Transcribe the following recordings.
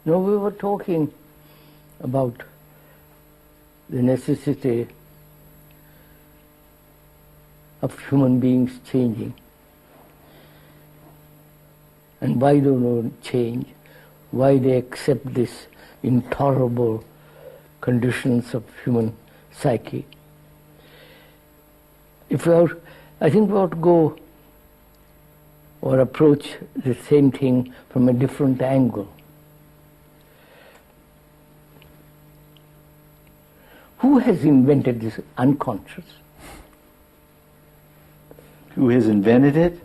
No, we were talking about the necessity of human beings changing. And why they don't change, why they accept this intolerable conditions of human psyche. If we are, I think we ought to go or approach the same thing from a different angle. Who has invented this unconscious? Who has invented it?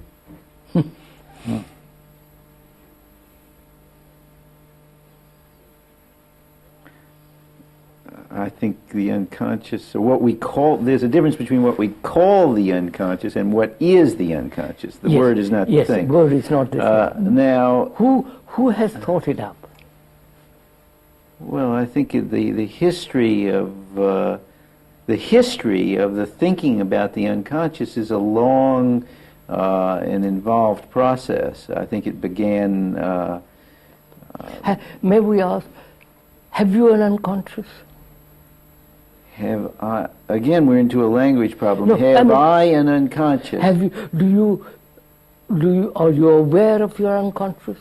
I think the unconscious, or what we call, there's a difference between what we call the unconscious and what is the unconscious. The word is not the thing. Yes, the word is not the thing. Now, who has thought it up? Well, I think the history of the thinking about the unconscious is a long and involved process. I think it began. May we ask, have you an unconscious? Have I? Again, we're into a language problem. No, have I an unconscious? Have you? Are you aware of your unconscious?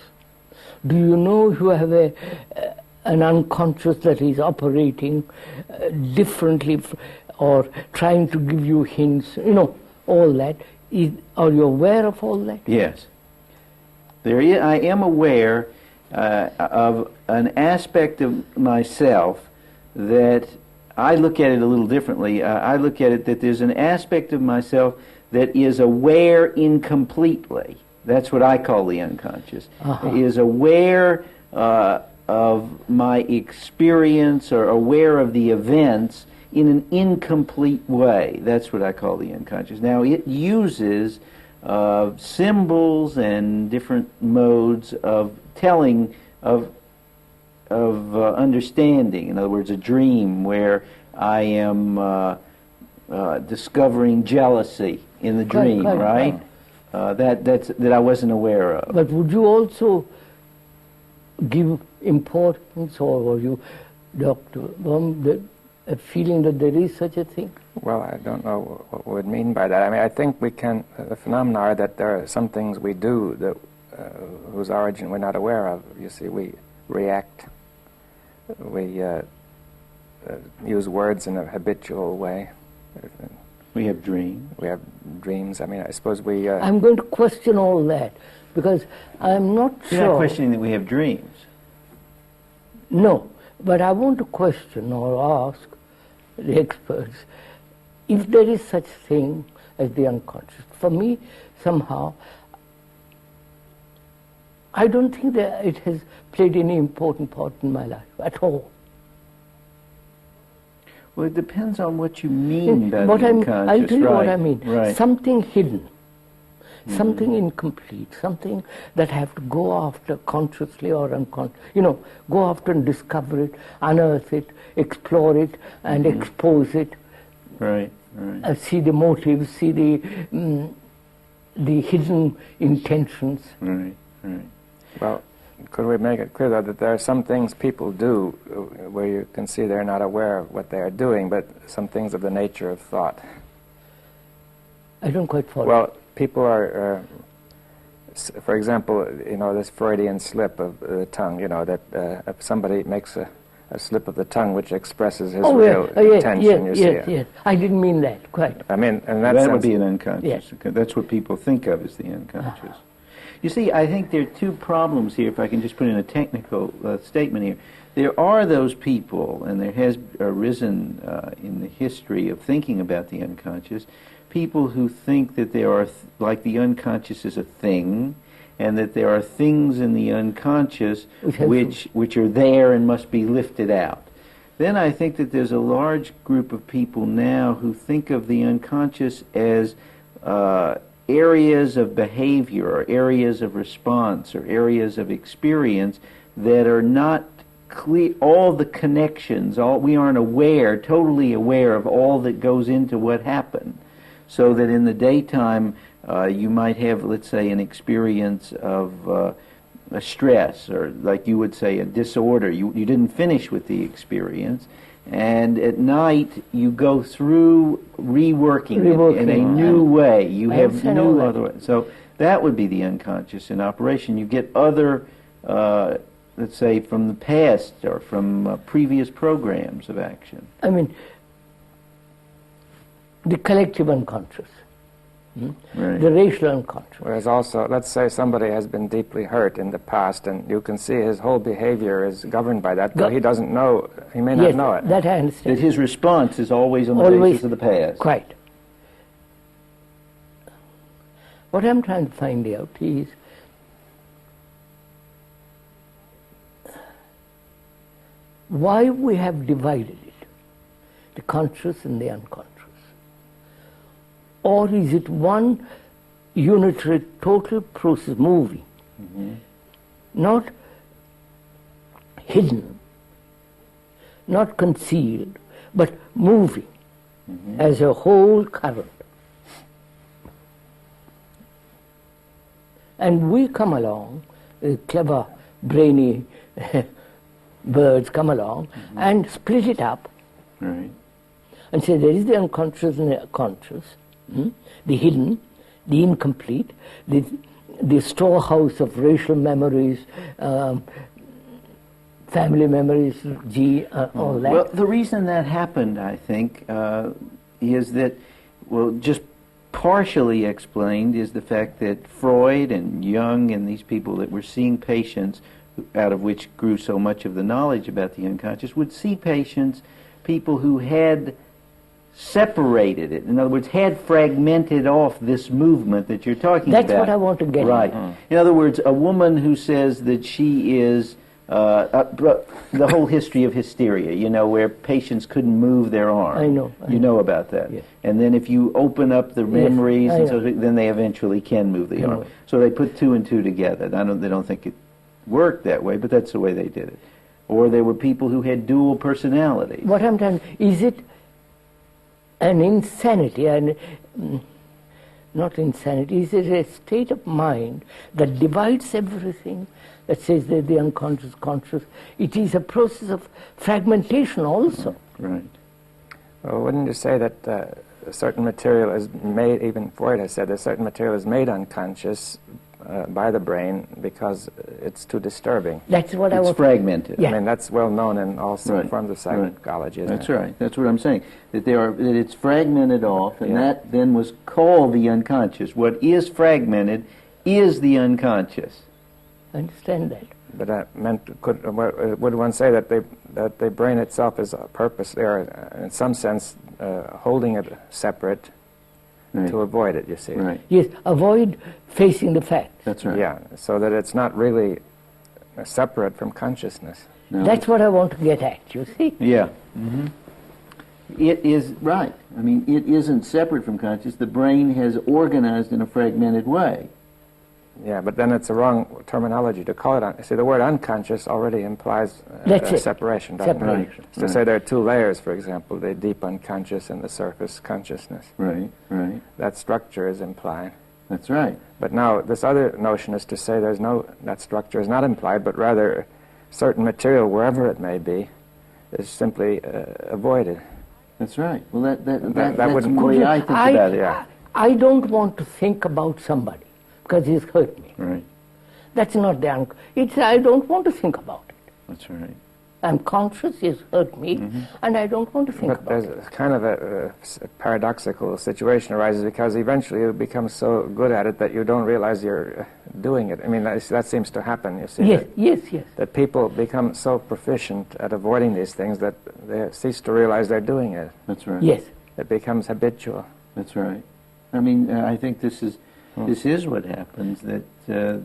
Do you know you have an unconscious that is operating differently or trying to give you hints? You know, all that. Are you aware of all that? Yes. I am aware of an aspect of myself that I look at it a little differently. I look at it that there's an aspect of myself that is aware incompletely. That's what I call the unconscious. Is aware of my experience or aware of the events in an incomplete way. That's what I call the unconscious. Now, it uses symbols and different modes of telling of understanding. In other words, a dream where I am discovering jealousy in the dream, right? That I wasn't aware of. But would you also give importance, or were you, Dr. a feeling that there is such a thing? Well, I don't know what we would mean by that. I mean, I think we can, the phenomena are that there are some things we do that whose origin we're not aware of. You see, we react, we use words in a habitual way. We have dreams. We have dreams. I mean, I suppose we... I'm going to question all that, because I'm not sure... You're not questioning that we have dreams. No, but I want to question or ask the experts if there is such thing as the unconscious. For me, somehow, I don't think that it has played any important part in my life at all. Well, it depends on what you mean by the unconscious. I'll tell you what I mean. Right. Something hidden, something incomplete, something that I have to go after consciously or unconsciously. You know, go after and discover it, unearth it, explore it, and expose it. Right, right. See the motives, see the hidden intentions. Right, right. Well, could we make it clear, though, that there are some things people do where you can see they're not aware of what they are doing, but some things of the nature of thought? I don't quite follow. Well, people are, for example, you know, this Freudian slip of the tongue, you know, that if somebody makes a slip of the tongue which expresses his real intention, you see. Yes, I didn't mean that, quite. I mean, and that would be an unconscious. Yes. That's what people think of as the unconscious. You see, I think there are two problems here, if I can just put in a technical statement here. There are those people, and there has arisen in the history of thinking about the unconscious, people who think that there are, like the unconscious is a thing, and that there are things in the unconscious which are there and must be lifted out. Then I think that there's a large group of people now who think of the unconscious as areas of behavior or areas of response or areas of experience that are not clear, all the connections, we aren't totally aware of all that goes into what happened. So that in the daytime you might have, let's say, an experience of a stress, or like you would say, a disorder. You didn't finish with the experience, and at night you go through reworking it in a new way. You have new other ways. So that would be the unconscious in operation. You get other, let's say, from the past or from previous programs of action. I mean, the collective unconscious. Right. The racial unconscious. Whereas also, let's say somebody has been deeply hurt in the past, and you can see his whole behavior is governed by that, though he doesn't know, he may not know it. That I understand. That his response is always on the basis of the past. Quite. What I'm trying to find out is why we have divided it, the conscious and the unconscious. Or is it one unitary, total process moving, not hidden, not concealed, but moving as a whole current? And we come along, clever, brainy birds come along and split it up, right, and say there is the unconscious and the conscious, the hidden, the incomplete, the storehouse of racial memories, family memories, all that. Well, the reason that happened, I think, is that, well, just partially explained is the fact that Freud and Jung and these people that were seeing patients, out of which grew so much of the knowledge about the unconscious, would see patients, people who had separated it. In other words, had fragmented off this movement that you're talking about. That's what I want to get right. In other words, a woman who says that she is the whole history of hysteria, you know, where patients couldn't move their arm. I know. You know about that. Yes. And then if you open up the memories, and so know. then they eventually can move the arm. know. So they put two and two together. They don't think it worked that way, but that's the way they did it. Or there were people who had dual personalities. What I'm trying, is it an insanity, and not insanity, is it a state of mind that divides everything, that says that the unconscious, conscious? It is a process of fragmentation also. Right. Well, wouldn't you say that a certain material is made, even Freud has said that certain material is made unconscious by the brain because it's too disturbing? That's what I want. It's fragmented. Yeah. I mean, that's well known in all forms of psychology, isn't That's it? right. That's what I'm saying. That that it's fragmented off, and Yeah. that then was called the unconscious. What is fragmented is the unconscious. I understand that. But that meant, would one say that the brain itself is a purpose there, in some sense, holding it separate to avoid it, you see? Right. Yes, avoid facing the facts. That's right. Yeah, so that it's not really separate from consciousness. No. That's what I want to get at, you see? Yeah. It is right. I mean, it isn't separate from conscious. The brain has organized in a fragmented way. Yeah, but then it's a wrong terminology to call it. See, the word unconscious already implies That's it. separation, doesn't it? Separation. To say there are two layers, for example, the deep unconscious and the surface consciousness. Right. Right. That structure is implied. That's right. But now, this other notion is to say that structure is not implied, but rather certain material, wherever it may be, is simply avoided. That's right. Well, that's wouldn't- the way I think about it. Yeah. I don't want to think about somebody because he's hurt me. Right. That's not the it's I don't want to think about it. That's right. I'm conscious he's hurt me, and I don't want to think But about there's it. a kind of a paradoxical situation arises because eventually you become so good at it that you don't realize you're doing it. I mean, that seems to happen, you see. Yes, yes, yes. That people become so proficient at avoiding these things that they cease to realize they're doing it. That's right. Yes. It becomes habitual. That's right. I mean, I think this is what happens, that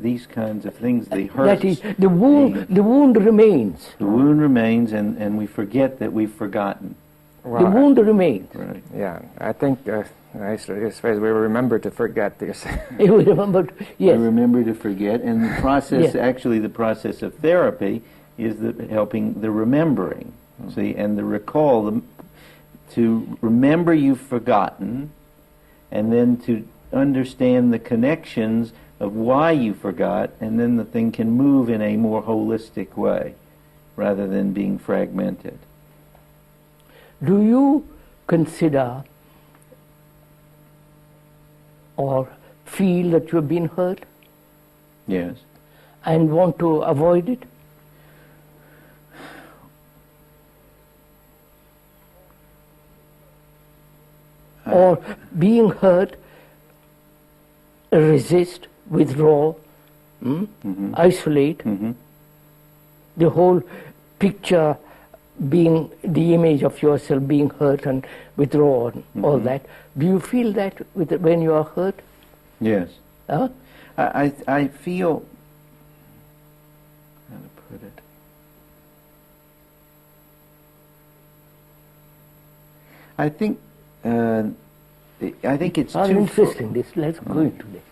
these kinds of things, they hurt. That is, the wound remains. The wound remains, and we forget that we've forgotten. Well, The wound remains. Right. Yeah, I think, I used to use the phrase, we remember to forget this. You remember? Yes. We remember to forget, and the process, Yes. actually the process of therapy is helping the remembering, see, and the recall, to remember you've forgotten, and then to understand the connections of why you forgot, and then the thing can move in a more holistic way rather than being fragmented. Do you consider or feel that you have been hurt Yes. and want to avoid it? Or being hurt, resist, withdraw, isolate, the whole picture being the image of yourself being hurt and withdrawn, all that. Do you feel that when you are hurt? Yes. Huh? I feel, how to put it, I think it's How too interesting this. Let's go into this.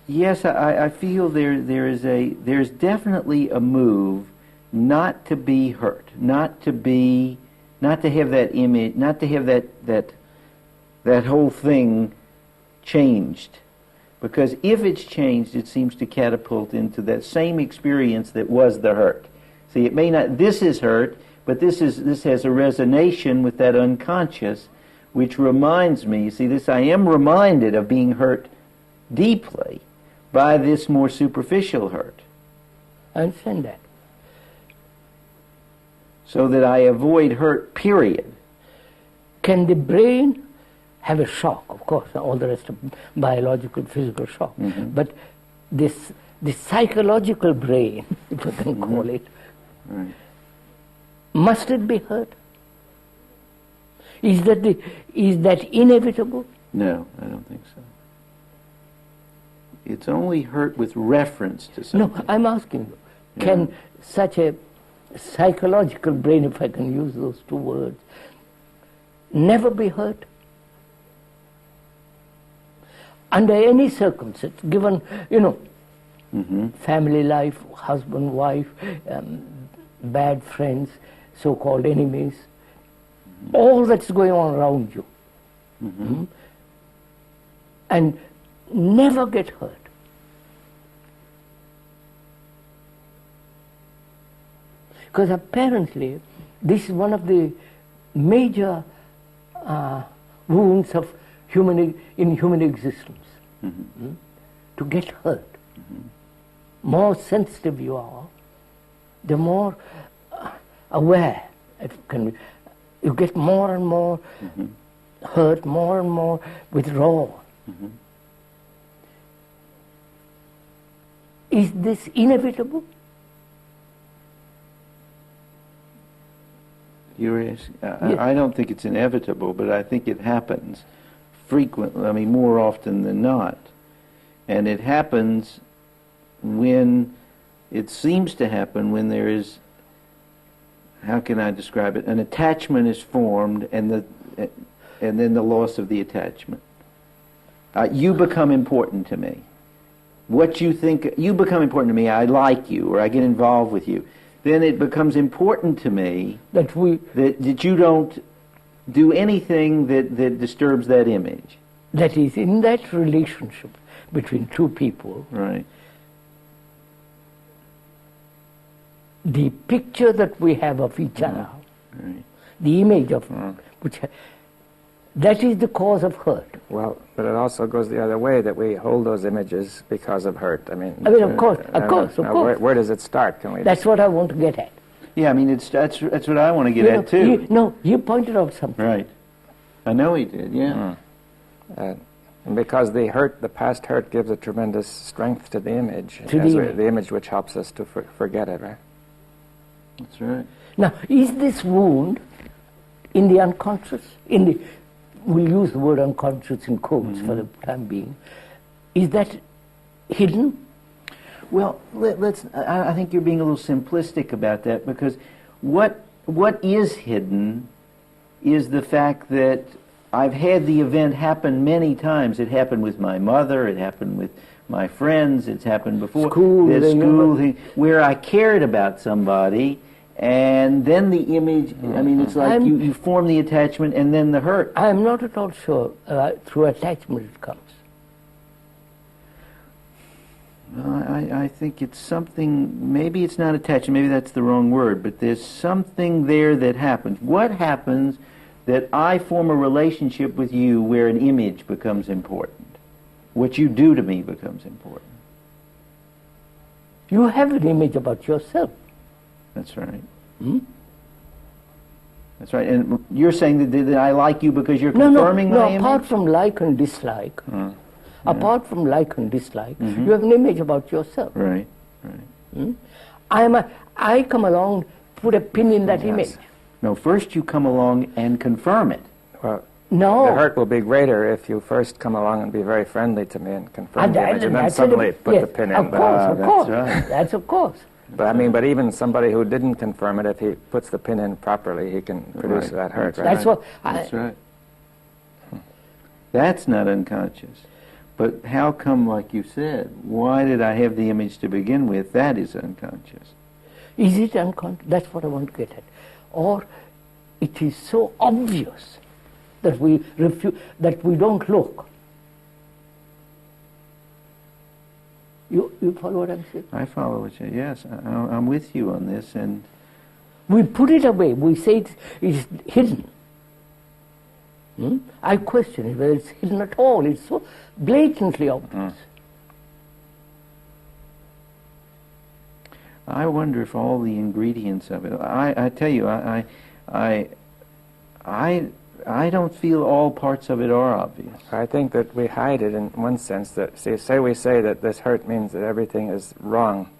Yes, I feel there's definitely a move not to be hurt, not to have that image, not to have that whole thing changed. Because if it's changed, it seems to catapult into that same experience that was the hurt. See, it may not, this is hurt, but this has a resonation with that unconscious, which reminds me, you see, I am reminded of being hurt deeply by this more superficial hurt. I understand that. So that I avoid hurt, period. Can the brain have a shock? Of course, all the rest of biological, physical shock. But the psychological brain, if I can call it, Right. must it be hurt? Is that inevitable? No, I don't think so. It's only hurt with reference to something. No, I'm asking you, can such a psychological brain, if I can use those two words, never be hurt? Under any circumstance, given, family life, husband, wife, bad friends, so-called enemies, all that's going on around you, and never get hurt. Because apparently this is one of the major wounds of human existence, to get hurt. More sensitive you are, the more aware you get more and more hurt, more and more withdrawal. Is this inevitable? You're asking, I don't think it's inevitable, but I think it happens frequently, more often than not. And it happens it seems to happen when there is, how can I describe it, an attachment is formed and then the loss of the attachment. You become important to me. What you think, you become important to me, I like you, or I get involved with you. Then it becomes important to me that you don't do anything that disturbs that image. That is, in that relationship between two people, right, the picture that we have of each other, right, the image of which, that is the cause of hurt. Well, but it also goes the other way, that we hold those images because of hurt. Of course. Where does it start? That's what I want to get at. Yeah, that's what I want to get at too. You pointed out something. Right. I know he did, yeah. And because the past hurt gives a tremendous strength to the image. The image which helps us to forget it, right? That's right. Now, is this wound in the unconscious, we'll use the word unconscious in quotes for the time being, is that hidden? Well, I think you're being a little simplistic about that, because what is hidden is the fact that I've had the event happen many times. It happened with my mother, it happened with my friends, it's happened before. School, where I cared about somebody, and then the image, it's like you form the attachment and then the hurt. I am not at all sure through attachment it comes. I think it's something, maybe it's not attachment, maybe that's the wrong word, but there's something there that happens. What happens that I form a relationship with you where an image becomes important? What you do to me becomes important. You have an image about yourself. That's right. Hmm? That's right. And you're saying that I like you because you're No, confirming my image? apart from like and dislike, apart from like and dislike, you have an image about yourself. Right. I come along, put a pin in that image. No, first you come along and confirm it. Well, No. the hurt will be greater if you first come along and be very friendly to me and confirm the image, and then that's suddenly it. put Yes, the pin in. Of course, of that's course. right. That's of course. But even somebody who didn't confirm it, if he puts the pin in properly, he can produce that hurt, right? That's what. That's right. That's not unconscious. But how come, like you said, why did I have the image to begin with? That is unconscious. Is it unconscious? That's what I want to get at. Or it is so obvious that we that we don't look. You follow what I'm saying? I follow what you. Yes, I'm with you on this, and we put it away. We say it's hidden. I question it, whether it's hidden at all. It's so blatantly obvious. I wonder if all the ingredients of it. I tell you, I don't feel all parts of it are obvious. I think that we hide it in one sense. That say we say that this hurt means that everything is wrong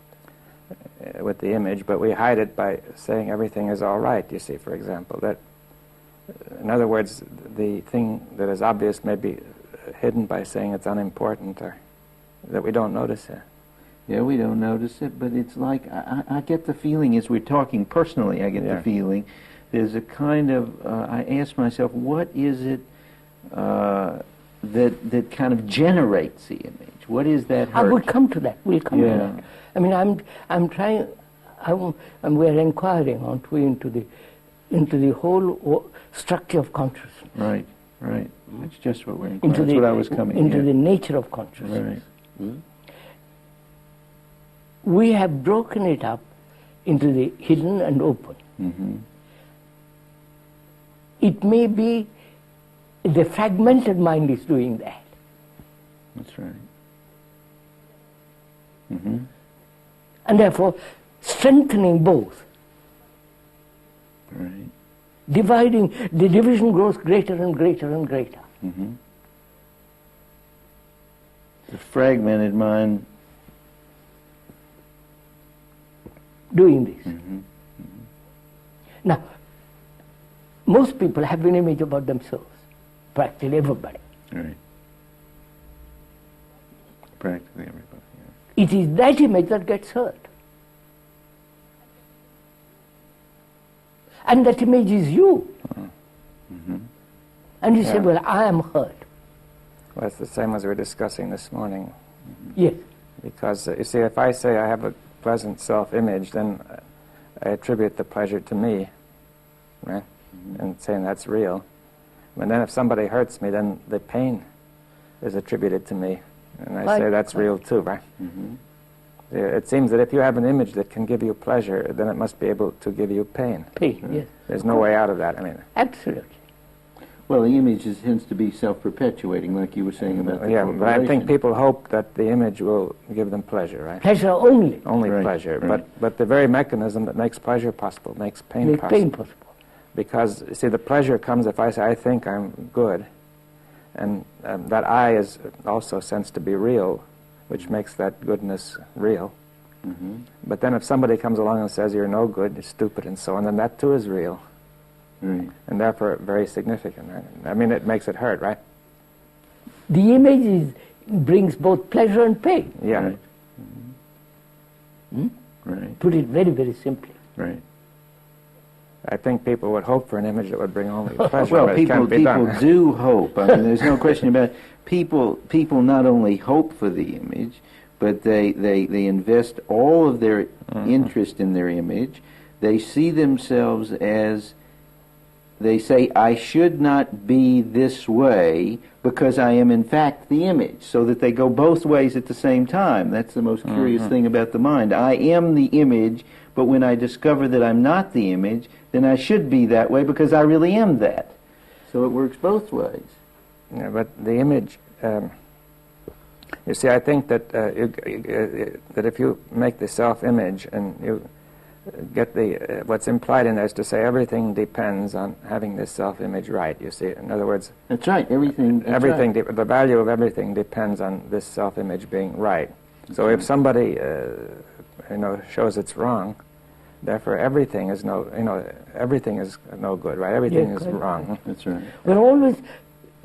with the image, but we hide it by saying everything is all right. You see, for example, that in other words, the thing that is obvious may be hidden by saying it's unimportant or that we don't notice it. Yeah, we don't notice it, but it's like I get the feeling as we're talking personally. I get the feeling. There's a kind of, I ask myself, what is it that kind of generates the image? What is that hurt? I will come to that. We'll come to that. I mean, I'm trying, and we're inquiring into the whole structure of consciousness. Right. That's just what we're inquiring. That's what I was coming into the nature of consciousness. Right. We have broken it up into the hidden and open. It may be the fragmented mind is doing that. That's right. And therefore, strengthening both. Right. Dividing, the division grows greater and greater and greater. The fragmented mind doing this. Now, most people have an image about themselves. Practically everybody. Right. Practically everybody. Yeah. It is that image that gets hurt. And that image is you. And you say, well, I am hurt. Well, it's the same as we were discussing this morning. Yes. Because, you see, if I say I have a pleasant self-image, then I attribute the pleasure to me, right? And saying that's real. And then if somebody hurts me, then the pain is attributed to me. And I say that's real too, right? It seems that if you have an image that can give you pleasure, then it must be able to give you pain. Pain, yes. There's no way out of that. I mean, absolutely. Well, the image tends to be self-perpetuating, like you were saying about the corporation. But I think people hope that the image will give them pleasure, right? Pleasure only. Only pleasure. Right. But the very mechanism that makes pleasure possible makes pain Make possible. pain possible. Because, you see, the pleasure comes if I say, I think I'm good. And that I is also sensed to be real, which makes that goodness real. But then if somebody comes along and says, you're no good, you're stupid, and so on, then that too is real. And therefore very significant. Right? I mean, it makes it hurt, right? The image brings both pleasure and pain. Yeah. Right. Put it very, very simply. Right. I think people would hope for an image that would bring only pleasure, Well, but it can't be people done. do hope. I mean, there's no question about it. People not only hope for the image, but they invest all of their interest in their image. They see themselves as they say, I should not be this way because I am in fact the image, so that they go both ways at the same time. That's the most curious thing about the mind. I am the image, but when I discover that I'm not the image, then I should be that way because I really am that. So it works both ways. Yeah, but the image, you see, I think that that if you make the self-image and you get the what's implied in there is to say everything depends on having this self-image right. You see, in other words, That's right. Everything. the value of everything depends on this self-image being right. So if somebody shows it's wrong, therefore everything is everything is no good, right? Everything is wrong. That's right. We're always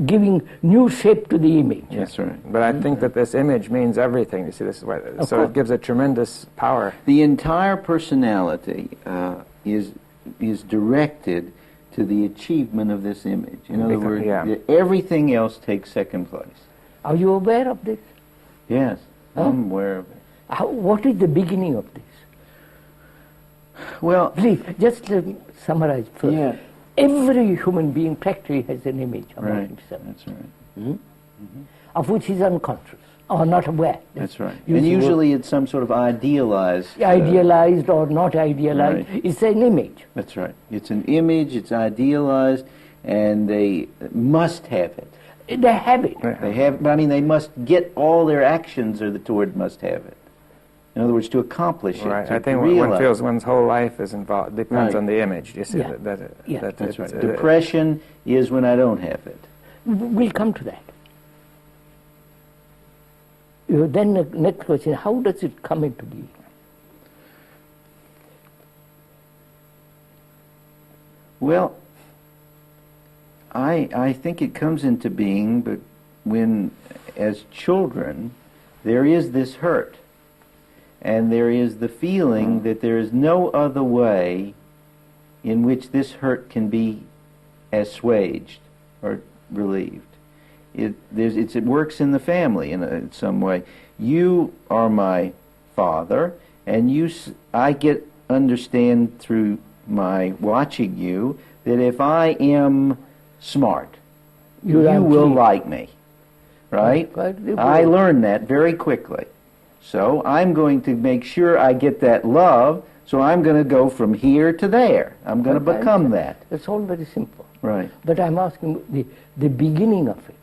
giving new shape to the image. That's right. But I think that this image means everything. You see, this is why. So it gives a tremendous power. The entire personality is directed to the achievement of this image. In other words, everything else takes second place. Are you aware of this? Yes, I'm aware of it. What is the beginning of this? Well, Please, just let me summarize first. yeah, Every human being practically has an image about right. himself, That's right. of which he's unconscious or not aware. That's right. And usually it's some sort of idealized. Idealized or not idealized, Right. it's an image. That's right. It's an image. It's idealized, and they must have it. They have it. They have. I mean, they must get all their actions toward must have it. In other words, to accomplish it. Right. To I think realize one feels one's whole life is involved depends Right. on the image. You see Yeah. that That's right. it's, Depression is when I don't have it. We'll come to that. Then the next question, how does it come into being? Well, I think it comes into being, but when, as children, there is this hurt, and there is the feeling that there is no other way in which this hurt can be assuaged or relieved. It works in the family in some way. You are my father, and I understand through my watching you that if I am smart, you will like me, right? I learned that very quickly. So I'm going to make sure I get that love, so I'm going to go from here to there. I'm going to become that. It's all very simple. Right. But I'm asking the beginning of it.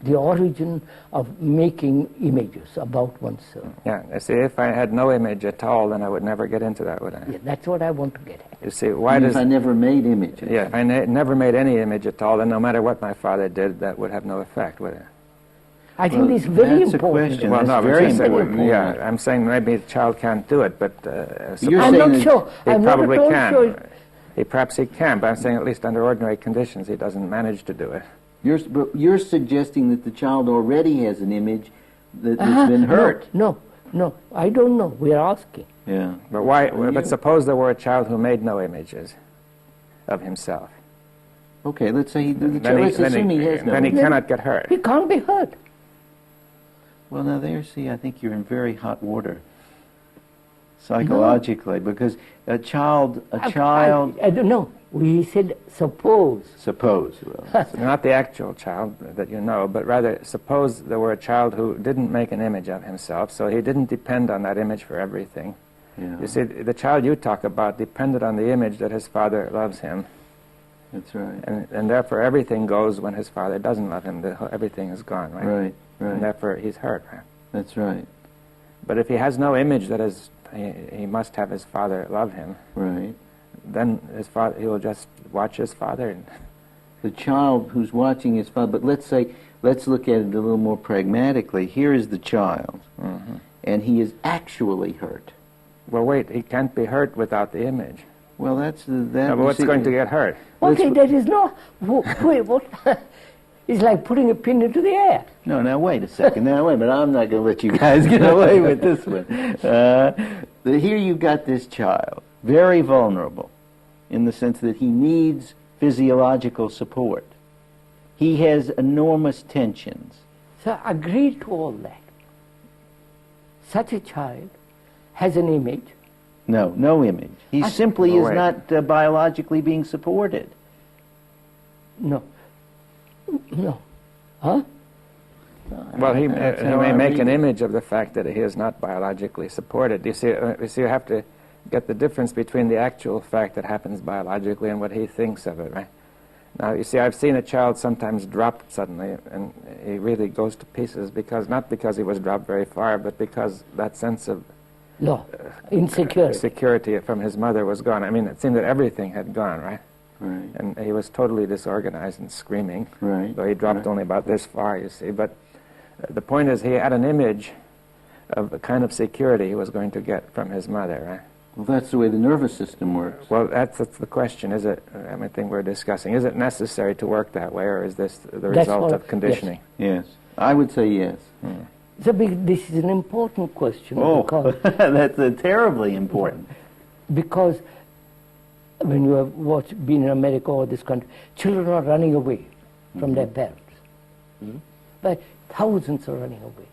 The origin of making images about oneself. Yeah. See, if I had no image at all, then I would never get into that, would I? Yeah, that's what I want to get at. You see, why does... If I never made images. Yeah, if I never made any image at all, then no matter what my father did, that would have no effect, would it? I think this is very that's important. a question. Well, That's no, very but important. yeah, I'm saying maybe the child can't do it, but You're I'm saying not that sure. he I'm probably not at all can. sure. Perhaps he can, but I'm saying at least under ordinary conditions he doesn't manage to do it. You're suggesting that the child already has an image that's been hurt. No, I don't know. We are asking. Yeah. But why? But suppose there were a child who made no images of himself. Okay, let's say Then assume he has no. then he cannot get hurt. He can't be hurt. Well, now I think you're in very hot water psychologically, because a child. I don't know. We said suppose. Suppose. Well, Not the actual child that you know, but rather suppose there were a child who didn't make an image of himself, so he didn't depend on that image for everything. yeah. You see, the child you talk about depended on the image that his father loves him, That's right. and therefore everything goes when his father doesn't love him. Everything is gone, right? Right. Right. And therefore he's hurt. Right? That's right. But if he has no image that he must have his father love him, Right. then he will just watch his father. And The child who's watching his father. But let's look at it a little more pragmatically. Here is the child, and he is actually hurt. well, wait, he can't be hurt without the image. Well, that's that. No, but what's going to get hurt? Okay, there is no... Wait, what? It's like putting a pin into the air. No, now wait a second. Now wait, but I'm not going to let you guys get away with this one. Here you've got this child, very vulnerable, in the sense that he needs physiological support. He has enormous tensions. So agree to all that. Such a child has an image No image. He simply is not biologically being supported. No. Huh? Well, he may make an image of the fact that he is not biologically supported. You see, you have to get the difference between the actual fact that happens biologically and what he thinks of it, right? Now, you see, I've seen a child sometimes drop suddenly, and he really goes to pieces not because he was dropped very far, but because that sense of insecurity from his mother was gone. I mean, it seemed that everything had gone, right? Right. And he was totally disorganized and screaming. Right. Though he dropped only about this far, you see. But the point is, he had an image of the kind of security he was going to get from his mother, right? Well, that's the way the nervous system works. Well, that's the question. Is it, I think we're discussing, is it necessary to work that way, or is this the result of conditioning? Yes. I would say yes. This is an important question. Oh, because that's terribly important. Because when you have been in America or this country, children are running away from their parents. But thousands are running away.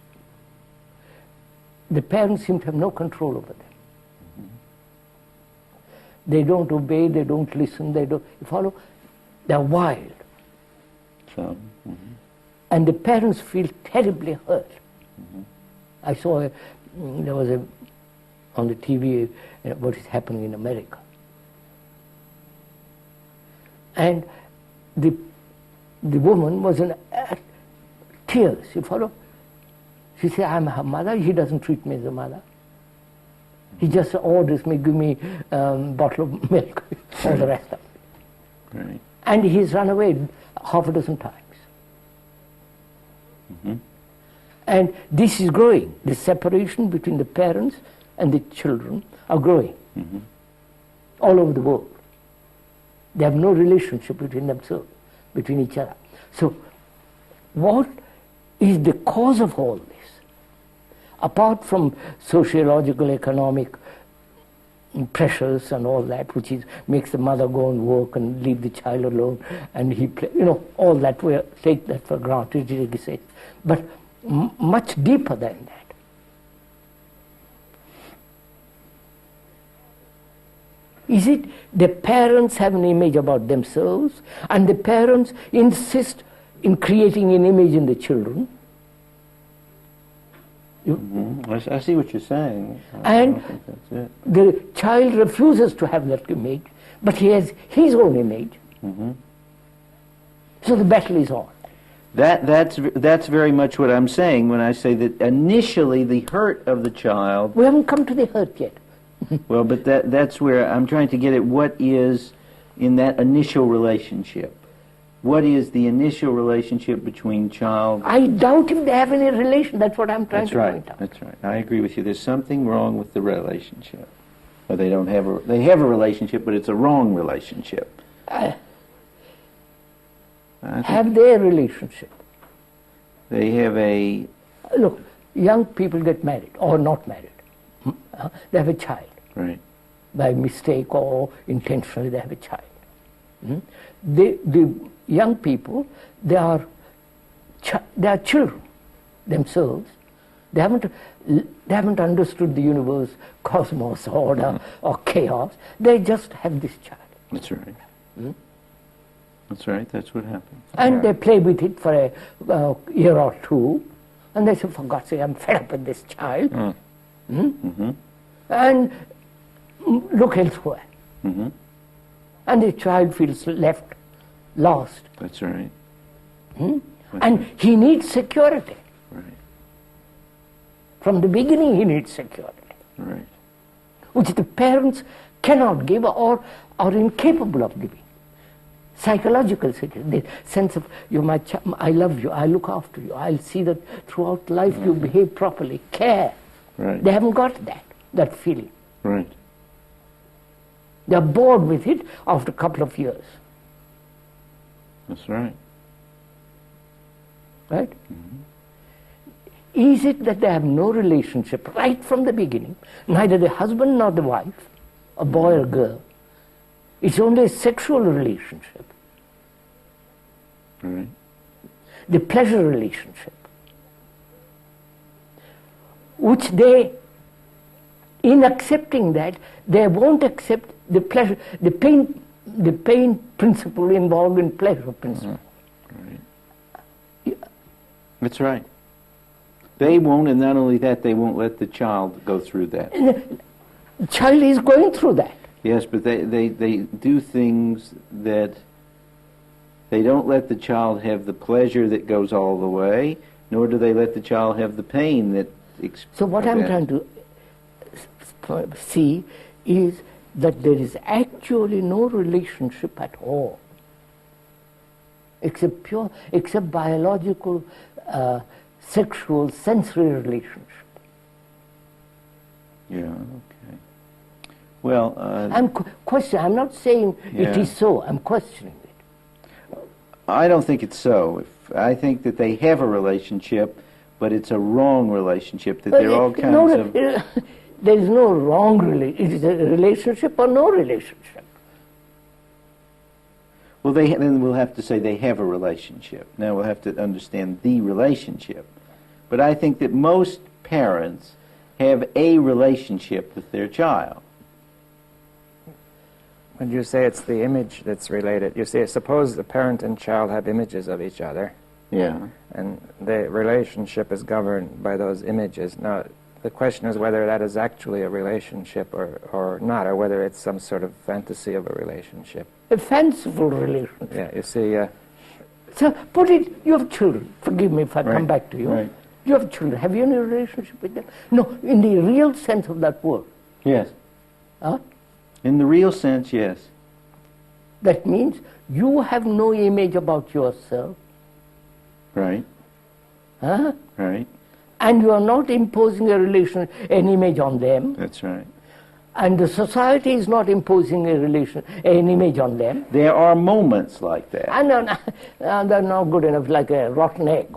The parents seem to have no control over them. They don't obey, they don't listen, they don't follow. They're wild. So, and the parents feel terribly hurt. I saw, there was on the TV, what is happening in America. And the woman was in tears, you follow? She said, I'm her mother, he doesn't treat me as a mother. He just orders me, give me bottle of milk, all the rest of it. Right. And he's run away half a dozen times. And this is growing. The separation between the parents and the children are growing all over the world. They have no relationship between themselves, between each other. So what is the cause of all this? Apart from sociological, economic pressures and all that, which makes the mother go and work and leave the child alone, and he play, all that, we take that for granted, but much deeper than that. Is it the parents have an image about themselves, and the parents insist in creating an image in the children? I see what you're saying. And I think that's it. the child refuses to have that image, but he has his own image. So the battle is on. That's very much what I'm saying when I say that initially the hurt of the child. We haven't come to the hurt yet. Well, but that's where I'm trying to get at what is in that initial relationship. What is the initial relationship between child? I doubt if they have any relation. That's what I'm trying to point out. That's right. I agree with you. There's something wrong with the relationship. Or they don't have they have a relationship, but it's a wrong relationship. Have they a relationship? They have a... Look, young people get married or not married. They have a child. Right. By mistake or intentionally they have a child. The young people, they are children themselves. They haven't understood the universe, cosmos, order, or chaos. They just have this child. That's right. That's right. That's what happens. And they play with it for a year or two, and they say, for God's sake, I'm fed up with this child. And look elsewhere. And the child feels left, lost. That's right. And he needs security. Right. From the beginning he needs security. Right. Which the parents cannot give or are incapable of giving. Psychological security, the sense of, you're my child, I love you, I look after you, I'll see that throughout life you behave properly, care. Right. They haven't got that feeling. Right. They're bored with it after a couple of years. That's right. Right? Is it that they have no relationship right from the beginning, neither the husband nor the wife, a boy or girl? It's only a sexual relationship. Right. The pleasure relationship, which they in accepting that, they won't accept the pleasure, the pain principle involved in pleasure principle. Right. That's right. They won't, and not only that, they won't let the child go through that. The child is going through that. Yes, but they do things that they don't let the child have the pleasure that goes all the way, nor do they let the child have the pain that... So what I'm trying to see is that there is actually no relationship at all, except biological, sexual, sensory relationship. Yeah, okay. Well, I'm questioning. I'm not saying it is so. I'm questioning it. I don't think it's so. I think that they have a relationship, but it's a wrong relationship. That there are all kinds of... There is no wrong relationship. It is a relationship or no relationship. Well, then we'll have to say they have a relationship. Now we'll have to understand the relationship. But I think that most parents have a relationship with their child. When you say it's the image that's related, you say, suppose the parent and child have images of each other. Yeah. And the relationship is governed by those images. Now, the question is whether that is actually a relationship or not, or whether it's some sort of fantasy of a relationship. A fanciful relationship. Yeah, you see... So, put it, you have children. Forgive me if I come back to you. Right. You have children. Have you any relationship with them? No, in the real sense of that word. Yes. Huh? In the real sense, yes. That means you have no image about yourself. Right. Huh? Right. And you are not imposing an image on them. That's right. And the society is not imposing an image on them. There are moments like that. And they're not good enough, like a rotten egg.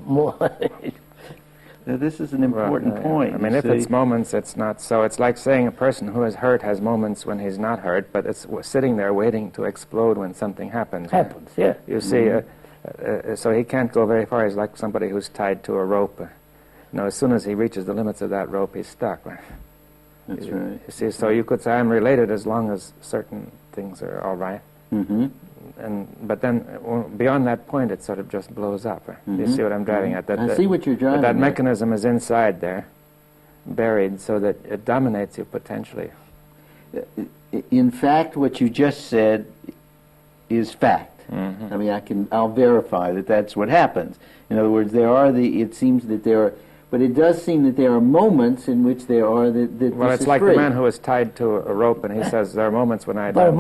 Now, this is an important point. I mean, if it's moments, it's not so. It's like saying a person who is hurt has moments when he's not hurt, but it's sitting there waiting to explode when something happens. Happens, yeah. You see, so he can't go very far. He's like somebody who's tied to a rope. As soon as he reaches the limits of that rope, he's stuck. That's right. You see, so you could say I'm related as long as certain things are all right. Mm-hmm. But then beyond that point, it sort of just blows up. Mm-hmm. You see what I'm driving at? I see what you're driving that at. mechanism is inside there, buried, so that it dominates you potentially. In fact, what you just said is fact. Mm-hmm. I mean, I'll verify that that's what happens. In other words, it seems that there are, but it does seem that there are moments in which there are that well, it's like free. the man who is tied to a rope, and he says there are moments when I can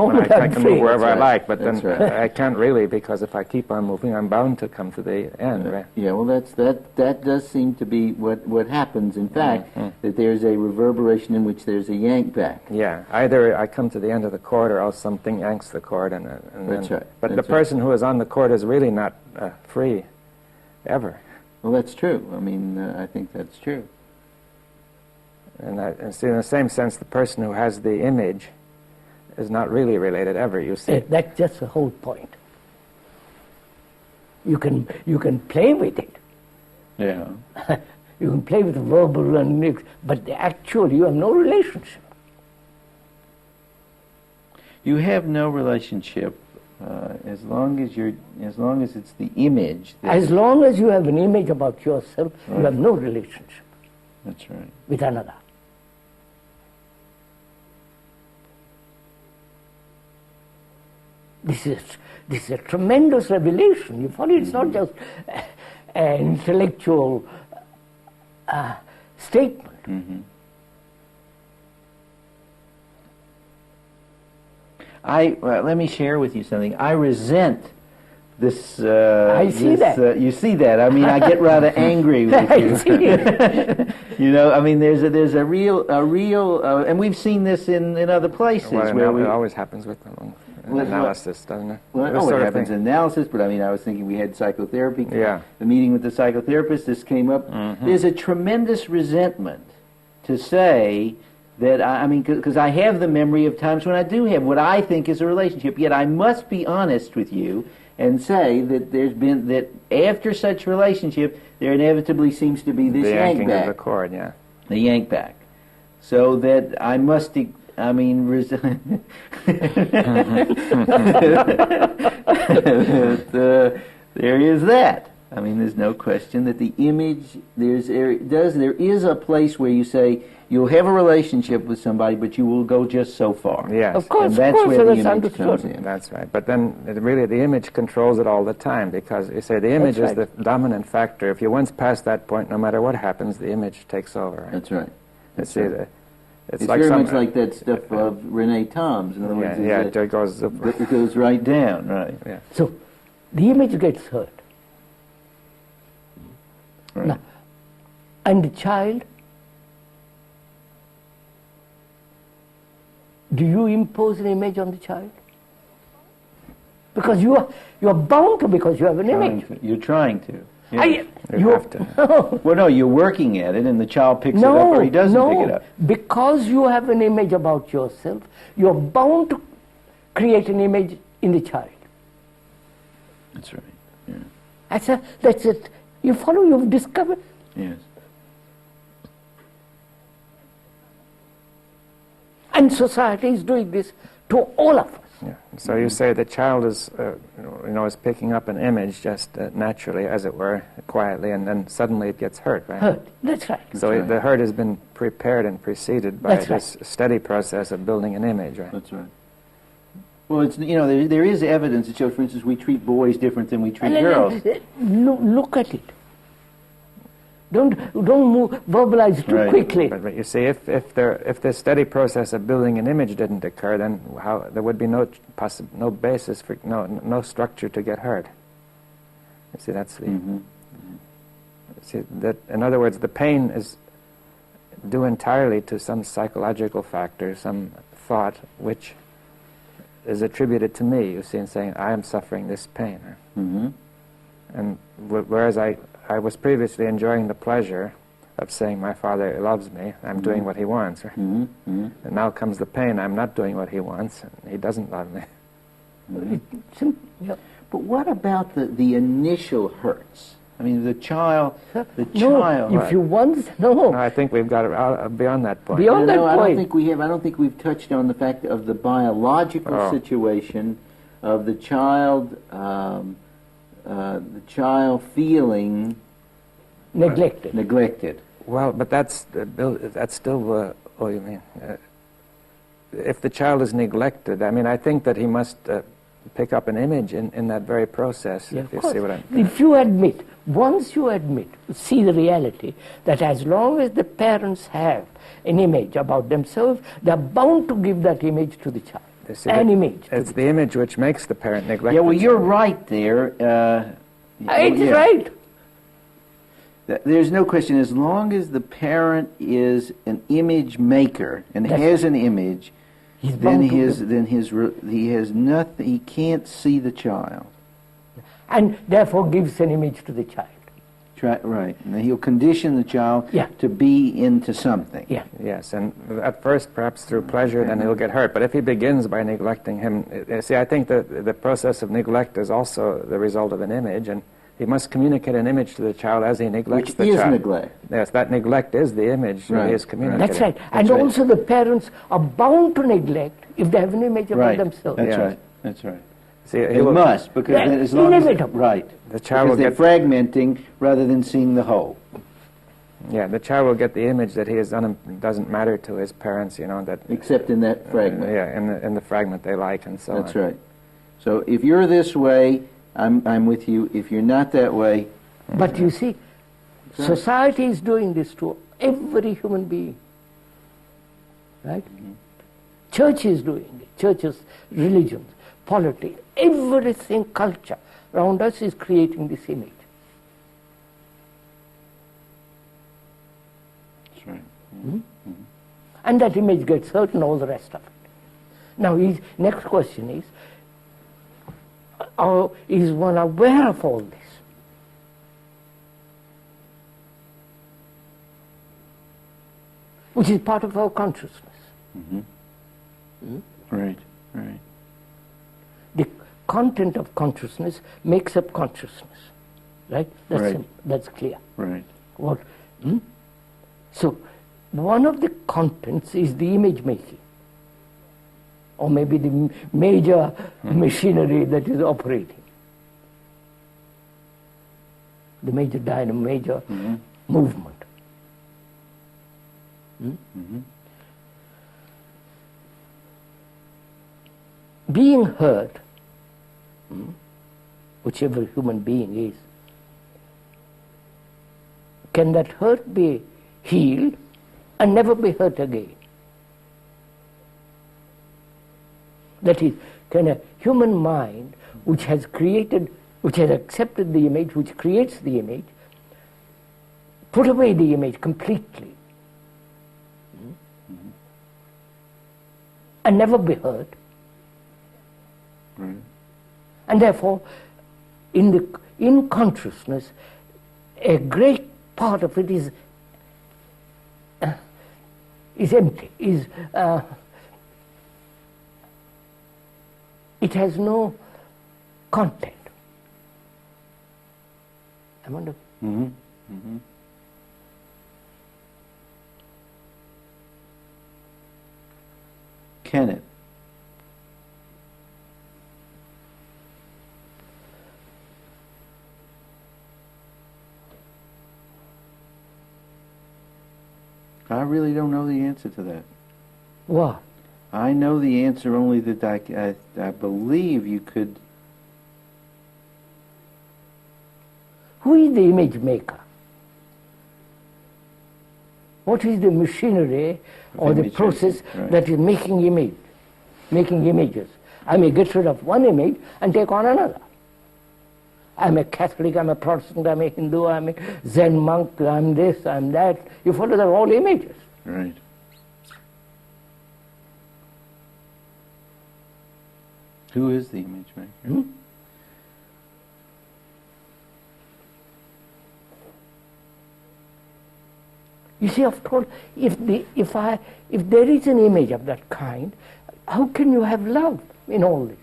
move wherever I like, but that's then right. I can't really, because if I keep on moving, I'm bound to come to the end. Right? Yeah, well, that does seem to be what happens. In fact, that there's a reverberation in which there's a yank back. Yeah, either I come to the end of the cord, or else something yanks the cord, and that's then, right. But the person who is on the cord is really not free, ever. Well, that's true. I mean, I think that's true. And see, in the same sense, the person who has the image is not really related ever, you see. That's just the whole point. You can play with it. Yeah. You can play with the verbal, but actually you have no relationship. You have no relationship as long as it's the image. As long as you have an image about yourself, you have no relationship. That's right. With another. This is a tremendous revelation. You follow? It's not just an intellectual statement. Mm-hmm. Let me share with you something. I resent this. I see that. You see that? I mean, I get rather angry with you. I see it. I mean, there's a real, and we've seen this in other places Well, it always happens with analysis, doesn't it? Well, it happens in analysis, but I mean, I was thinking we had psychotherapy. Yeah. The meeting with the psychotherapist, this came up. Mm-hmm. There's a tremendous resentment to say that, I mean, because I have the memory of times when I do have what I think is a relationship, yet I must be honest with you and say that that after such relationship, there inevitably seems to be this the yank yanking back. of the cord, yeah. The yank back. So that I must, I mean, there is that. I mean, there's no question that the image, there is a place where you say you'll have a relationship with somebody, but you will go just so far. Yes. Of course, And that's of course, where the that's image comes understood. in. That's right. But then, really, the image controls it all the time, because you say the image That's is right. the dominant factor. If you once pass that point, no matter what happens, the image takes over. Right? That's right. You see, it's It's like very much like that stuff of Renee Tom's. In other words, it goes up. it goes right down, right? Yeah. So the image gets hurt. Right. Now, and the child, do you impose an image on the child? Because you are bound to, because you have an image. You're trying to. Yeah. You have to. Well, no, you're working at it, and the child picks it up, or he doesn't pick it up. Because you have an image about yourself, you're bound to create an image in the child. That's right. Yeah. That's it. You follow, you've discovered. Yes. And society is doing this to all of us. Yeah. So you say the child is, is picking up an image just naturally, as it were, quietly, and then suddenly it gets hurt, right? Hurt. That's right. So right. the hurt has been prepared and preceded by That's right. this steady process of building an image, right? That's right. Well, it's there is evidence that shows, for instance, we treat boys different than we treat girls. Look at it. Don't verbalize too Right. quickly. But you see, if the steady process of building an image didn't occur, then there would be no basis for no structure to get hurt. You see, that's the. Mm-hmm. See that. In other words, the pain is due entirely to some psychological factor, some thought which is attributed to me. You see, in saying I am suffering this pain, Mm-hmm. and whereas I was previously enjoying the pleasure of saying my father loves me, I'm doing what he wants. Right? Mm-hmm. Mm-hmm. And now comes the pain, I'm not doing what he wants, and he doesn't love me. Yeah. But what about the initial hurts? I mean, the child. No, if you once No, I think we've got it beyond that point. Beyond that I point. don't think we have. I don't think we've touched on the fact of the biological Oh. situation of the child feeling neglected. Well, but that's still. Oh, you mean? If the child is neglected, I mean, I think that he must pick up an image in that very process. Yeah, if of you course. see what I'm. If you admit, once you admit, see the reality, that as long as the parents have an image about themselves, they're bound to give that image to the child. You see, An image. It's the image which makes the parent neglect. Yeah, well, the you're child. right there. It's yeah. right. There's no question. As long as the parent is an image maker and has an image, He's then bound to he has nothing. He can't see the child. and therefore gives an image to the child. Right, and he'll condition the child Yeah. to be into something. Yeah. Yes, and at first perhaps through pleasure, then he'll get hurt. But if he begins by neglecting him, see, I think that the process of neglect is also the result of an image, and he must communicate an image to the child as he neglects Which the is child. neglect. Yes, that neglect is the image that Right, he is communicating. That's right. And right. also the parents are bound to neglect if they have an image about Right. themselves. That's Yeah. right. That's right. See, It must, because Yeah, as long as inevitable. right, The child because will they're fragmenting rather than seeing the whole. Yeah, the child will get the image that he is doesn't matter to his parents, that Except in that fragment. in the fragment they like and so That's on. right. So if you're this way, I'm with you. If you're not that way, But you see, society is doing this to every human being. Right? Church is doing it. Churches, religions, politics, everything, culture around us is creating this image. that's right. And that image gets hurt and all the rest of it. Now, next question is one aware of all this? Which is part of our consciousness. Right. Right. The content of consciousness makes up consciousness. Right? That's Right. simple. That's clear. Right. What? So, one of the contents is the image making, or maybe the major machinery that is operating, the major dynamo, major movement. Being hurt, whichever human being is, can that hurt be healed and never be hurt again? That is, can a human mind which has created, which has accepted the image, which creates the image, put away the image completely and never be hurt? And therefore, in consciousness, a great part of it is empty. It has no content. I wonder. Can it? I really don't know the answer to that. What? I know the answer only that I believe you could. Who is the image maker? What is the machinery or the process that is making images? I may get rid of one image and take on another. I'm a Catholic, I'm a Protestant, I'm a Hindu, I'm a Zen monk, I'm this, I'm that. You follow, they're all images. Right. Who is the image maker? You see, after all, if there is an image of that kind, how can you have love in all this?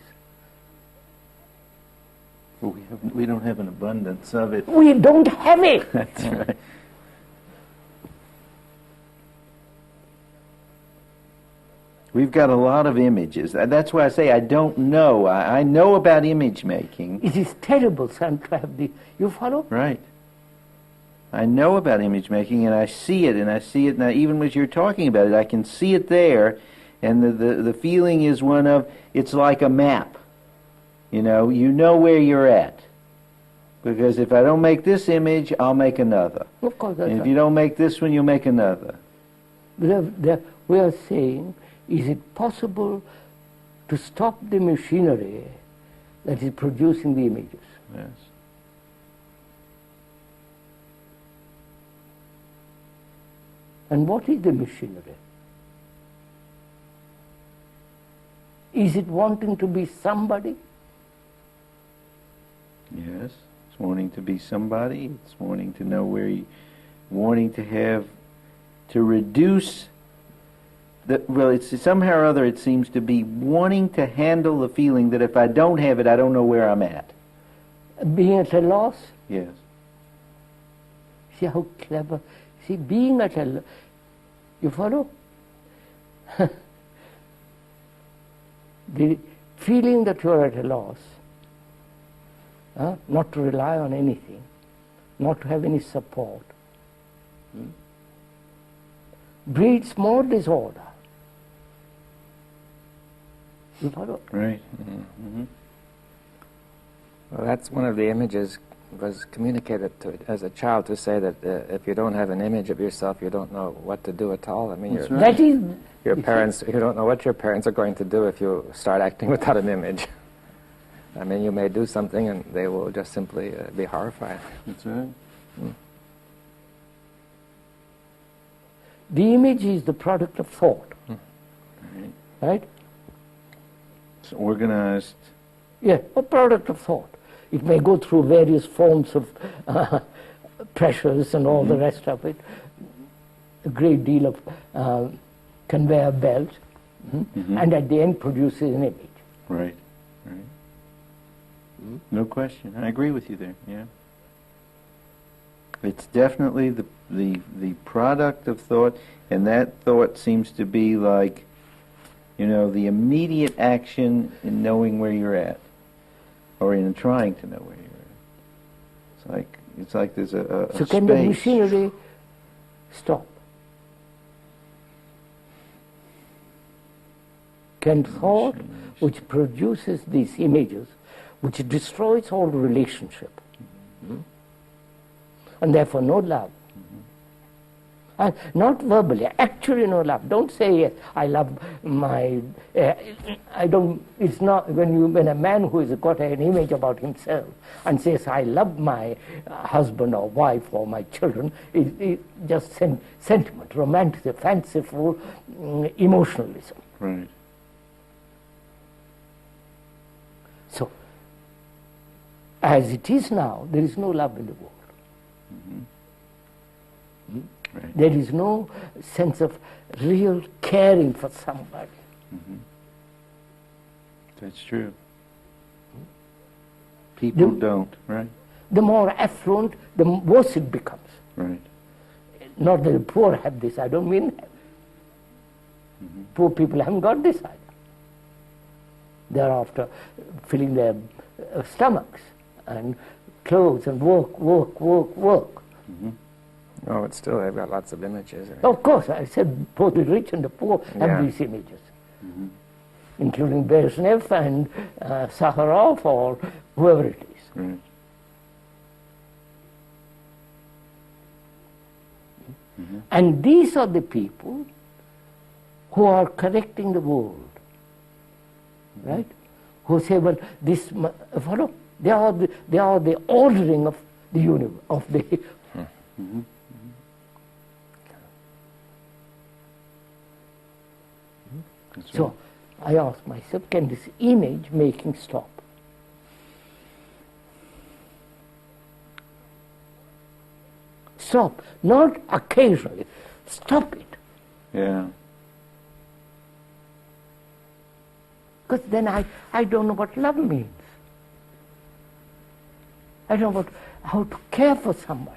Well, we don't have an abundance of it. We don't have it. That's right. We've got a lot of images. That's why I say I don't know. I know about image making. It is terrible, son, to have the... You follow? Right. I know about image making, and I see it now. Even as you're talking about it, I can see it there, and the feeling is one of, it's like a map. You know where you're at. Because if I don't make this image, I'll make another. Of course, that's and if right. you don't make this one, you'll make another. We are saying, is it possible to stop the machinery that is producing the images? Yes. And what is the machinery? Is it wanting to be somebody? Yes. It's wanting to be somebody. It's wanting to know wanting to have, to reduce it's somehow or other it seems to be wanting to handle the feeling that if I don't have it, I don't know where I'm at. Being at a loss? Yes. See how clever. See, being at a loss. You follow? The feeling that you're at a loss, not to rely on anything, not to have any support, breeds more disorder. You follow? Right. Mm-hmm. Well, that's one of the images was communicated to as a child, to say that if you don't have an image of yourself, you don't know what to do at all. I mean, That's right. That is your parents, you don't know what your parents are going to do if you start acting without an image. I mean, you may do something and they will just simply be horrified. That's right. the image is the product of thought, right? It's organized. Yeah, a product of thought. It may go through various forms of pressures and all the rest of it. A great deal of conveyor belt, and at the end produces an image. Right, right. No question. I agree with you there, yeah. It's definitely the product of thought, and that thought seems to be like, the immediate action in knowing where you're at, or in trying to know where you're at. It's like there's a So space. can the machinery stop? Can thought, which produces these images, which destroys all relationship, and therefore no love, and not verbally, actually no love. Don't say, yes, I love my, I don't, it's not, when a man who has got an image about himself and says, I love my husband or wife or my children, it's just sentiment, romantic, fanciful emotionalism. Right. So, as it is now, there is no love in the world. Right. There is no sense of real caring for somebody. That's true. People don't, right? The more affluent, the worse it becomes. Right. Not that the poor have this, I don't mean that. Poor people haven't got this either. They are after filling their stomachs and clothes and work. Oh, but still, they've got lots of images. Of course, I said both the rich and the poor have these images, including Brezhnev and Sakharov or whoever it is. Right. And these are the people who are correcting the world, right? Who say, well, this, follow? They are the ordering of the universe, of the. So I ask myself, can this image making stop? Stop, not occasionally. Stop it. Yeah. Because then I don't know what love means. I don't know how to care for somebody.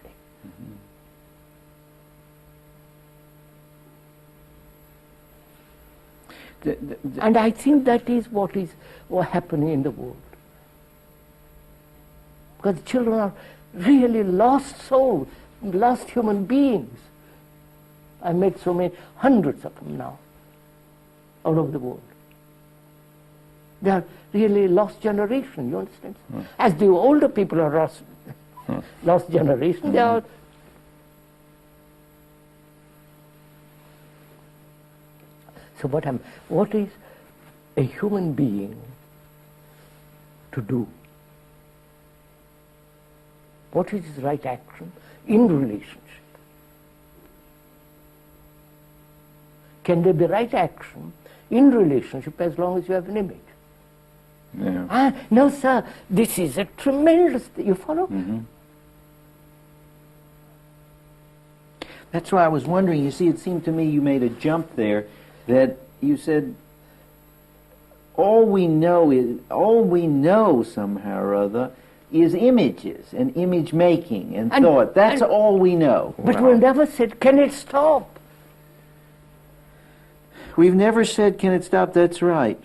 And I think that is what is happening in the world. Because children are really lost souls, lost human beings. I met so many, hundreds of them now, all over the world. They are really lost generation, you understand? As the older people are lost generation, they are. So what is a human being to do? What is his right action in relationship? Can there be right action in relationship as long as you have an image? Yeah. No, sir, this is a tremendous thing. You follow? That's why I was wondering, you see, it seemed to me you made a jump there, that you said all we know somehow or other is images and image making and thought. That's all we know. But we never said, can it stop? We've never said, can it stop? That's right.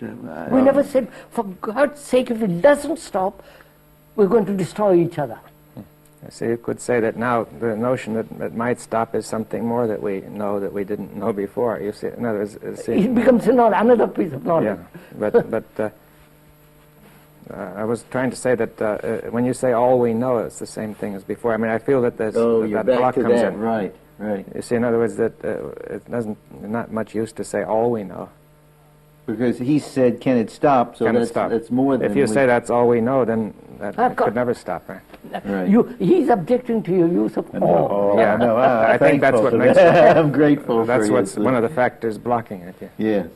We never said, for God's sake, if it doesn't stop, we're going to destroy each other. So you could say that now the notion that it might stop is something more that we know that we didn't know before. You see, in other words, it becomes another piece of knowledge. Yeah, but I was trying to say that when you say all we know, it's the same thing as before. I mean, I feel that there's that block comes in. Right. You see, in other words, that it doesn't not much use to say all we know. Because he said, can it stop? So that's more than. If you say that's all we know, then that could never stop, right? Right. He's objecting to your use of all. Yeah, no, I think that's what makes I'm grateful that's for what's you. one of the factors blocking it. Yes.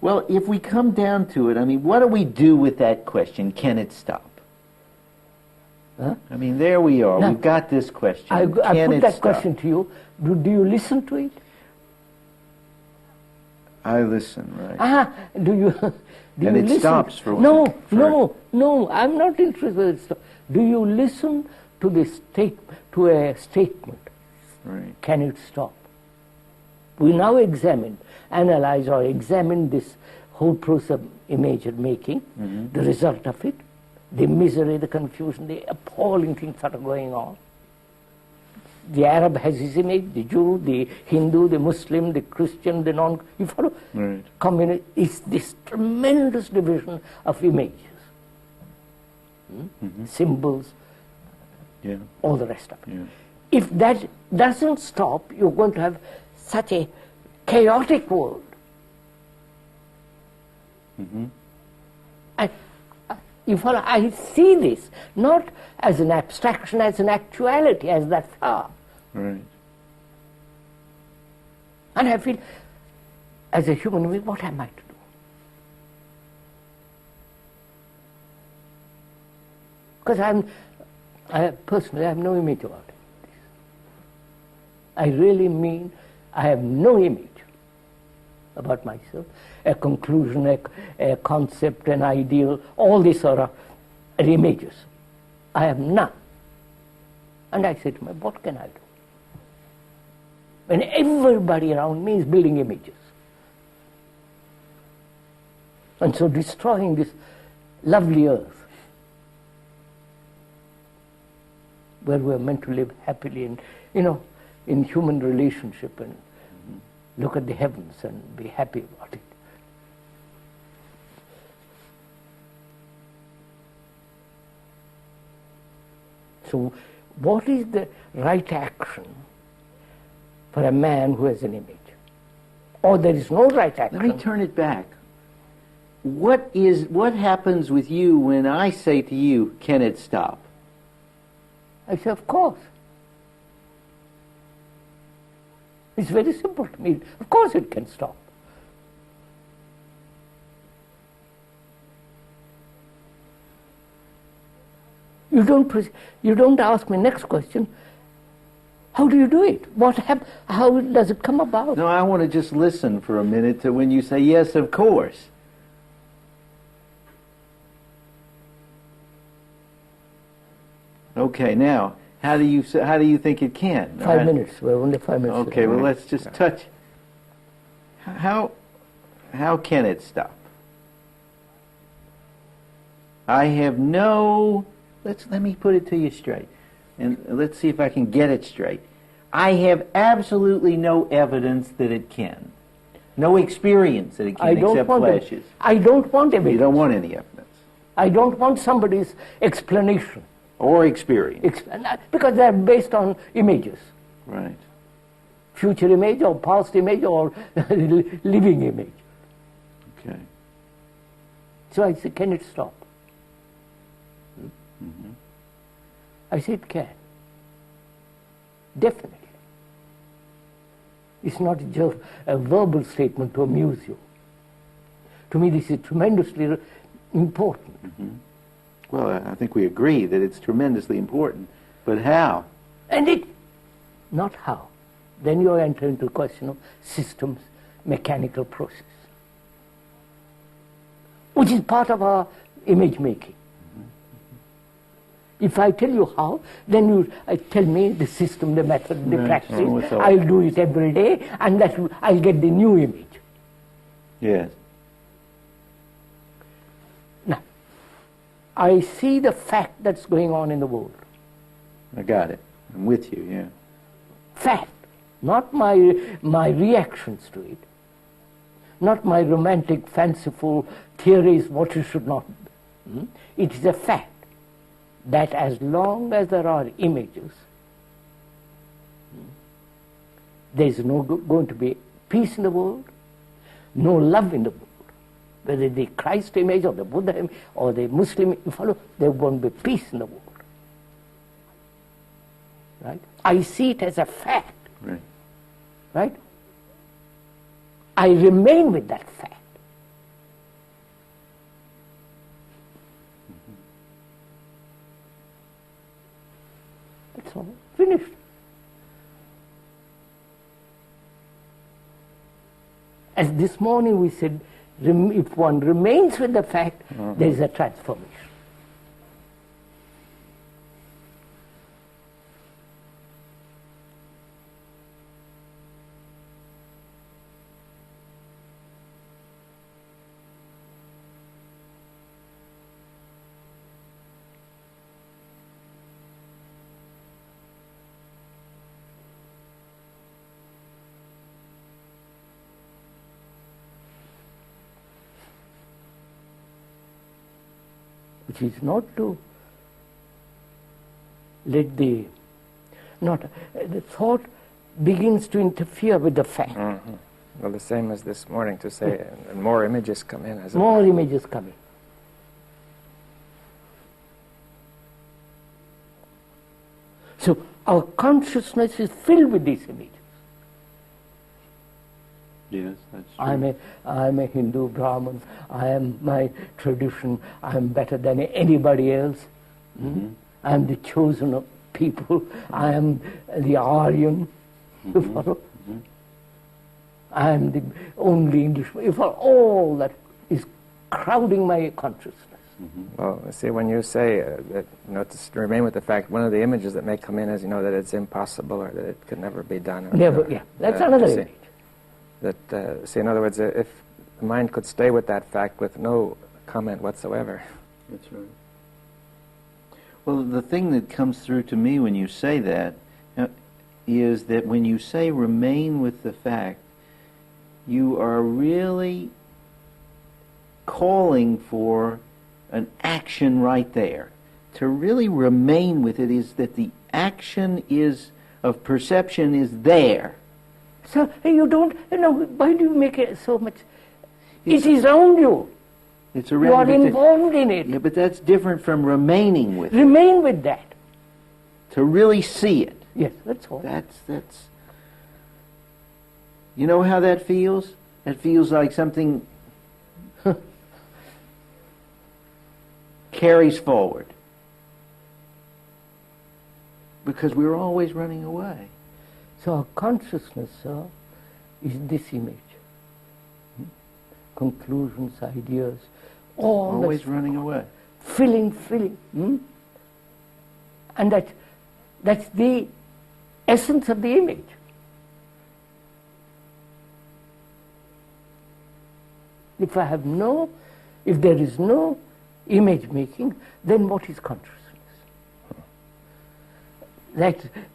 Well, if we come down to it, I mean, what do we do with that question? Can it stop? Huh? I mean, there we are. Now, We've got this question. I Can put it that stop? question to you. Do you listen to it? I listen, right. Do you And it listen? stops for No, I'm not interested in stop. Do you listen to a statement. Right. Can it stop? We now analyze or examine this whole process of image making, the result of it, the misery, the confusion, the appalling things that are going on. The Arab has his image, the Jew, the Hindu, the Muslim, the Christian, the you follow? Right. Communist, it's this tremendous division of images, symbols, all the rest of it. Yeah. If that doesn't stop, you're going to have such a chaotic world. And you follow? I see this not as an abstraction, as an actuality, as that far. Right. And I feel, as a human being, what am I to do? Because personally, I have no image about it. I really mean, I have no image about myself. A conclusion, a concept, an ideal, all these are images. I have none. And I said to myself, what can I do? When everybody around me is building images. And so destroying this lovely earth where we are meant to live happily in human relationship and look at the heavens and be happy about it. So what is the right action for a man who has an image? Or there is no right action. Let me turn it back. What happens with you when I say to you, can it stop? I say, of course. It's very simple to me. Of course it can stop. You don't ask me next question, how do you do it? How does it come about? No, I want to just listen for a minute to when you say, yes, of course. Okay, now, how do you think it can? 5 minutes. We're only 5 minutes. Okay, well, let's just touch. How can it stop? I have no. Let me put it to you straight, and let's see if I can get it straight. I have absolutely no evidence that it can. No experience that it can, except flashes. I don't want evidence. You don't want any evidence. I don't want somebody's explanation. Or experience. Because they're based on images. Right. Future image or past image or living image. Okay. So I said, can it stop? I said, it can. Definitely. It's not just a verbal statement to amuse you. To me, this is tremendously important. Well, I think we agree that it's tremendously important, but how? And not how. Then you enter into the question of systems, mechanical process, which is part of our image making. If I tell you how, then you tell me the system, the method, the practice. I'll do it every day, and I'll get the new image. Yes. Now, I see the fact that's going on in the world. I got it. I'm with you, yeah. Fact, not my reactions to it, not my romantic, fanciful theories, what you should not do. It is a fact that as long as there are images, there is no going to be peace in the world, no love in the world. Whether the Christ image or the Buddha image or the Muslim, you follow, there won't be peace in the world. Right? I see it as a fact. Right. Right? I remain with that fact. That's all. Finished. As this morning we said, if one remains with the fact, there is a transformation. which is not to let the thought begins to interfere with the fact. Mm-hmm. Well, the same as this morning to say, and more images come in. As More images come in. So our consciousness is filled with these images. Yes, that's true. I'm a Hindu Brahmin. I am my tradition. I am better than anybody else. Mm-hmm. I am the chosen of people. I am the Aryan. You follow? Mm-hmm. I am the only Englishman. You follow? All that is crowding my consciousness. Mm-hmm. Well, see, when you say that, to remain with the fact, one of the images that may come in is, that it's impossible or that it could never be done. Or, Never, yeah. That's another see, image. That, see, in other words, if the mind could stay with that fact with no comment whatsoever. That's right. Well, the thing that comes through to me when you say that is that when you say remain with the fact, you are really calling for an action right there. To really remain with it is that the action of perception is there. So you don't, why do you make it so much? It is around you. It's You are around involved in it. Yeah, but that's different from remaining with it. Remain with that. To really see it. Yes, that's all. That's. You know how that feels? That feels like something carries forward. Because we're always running away. So our consciousness is this image. Conclusions, ideas, all Always running away. filling. And that's the essence of the image. If there is no image making, then what is consciousness?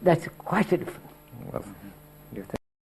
That's quite a difference. Well, you think